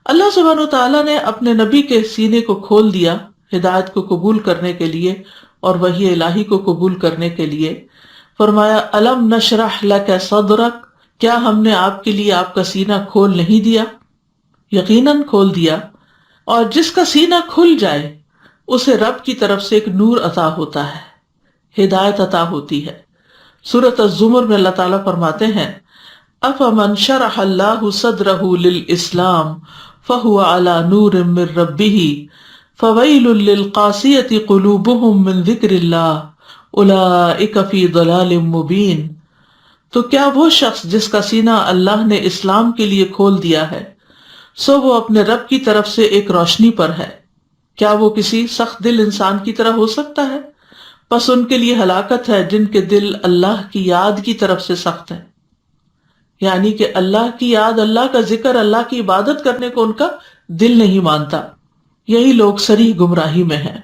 اللہ سبحانہ وتعالیٰ نے اپنے نبی کے سینے کو کھول دیا ہدایت کو قبول کرنے کے لیے اور وحی الہی کو قبول کرنے کے لیے. فرمایا الم نشرح لک صدرک، کیا ہم نے آپ کے لیے آپ کا سینہ کھول نہیں دیا؟ یقیناً کھول دیا. اور جس کا سینہ کھل جائے اسے رب کی طرف سے ایک نور عطا ہوتا ہے، ہدایت عطا ہوتی ہے. سورۃ الزمر میں اللہ تعالیٰ فرماتے ہیں افمن شرح اللہ صدرہ للاسلام فہو علی نور من ربہ فویل للقاسیۃ قلوبہم من ذکر اللہ اولئک فی ضلال مبین. تو کیا وہ شخص جس کا سینہ اللہ نے اسلام کے لیے کھول دیا ہے، سو وہ اپنے رب کی طرف سے ایک روشنی پر ہے. کیا وہ کسی سخت دل انسان کی طرح ہو سکتا ہے؟ پس ان کے لیے ہلاکت ہے جن کے دل اللہ کی یاد کی طرف سے سخت ہے. یعنی کہ اللہ کی یاد، اللہ کا ذکر، اللہ کی عبادت کرنے کو ان کا دل نہیں مانتا. یہی لوگ صریح گمراہی میں ہیں.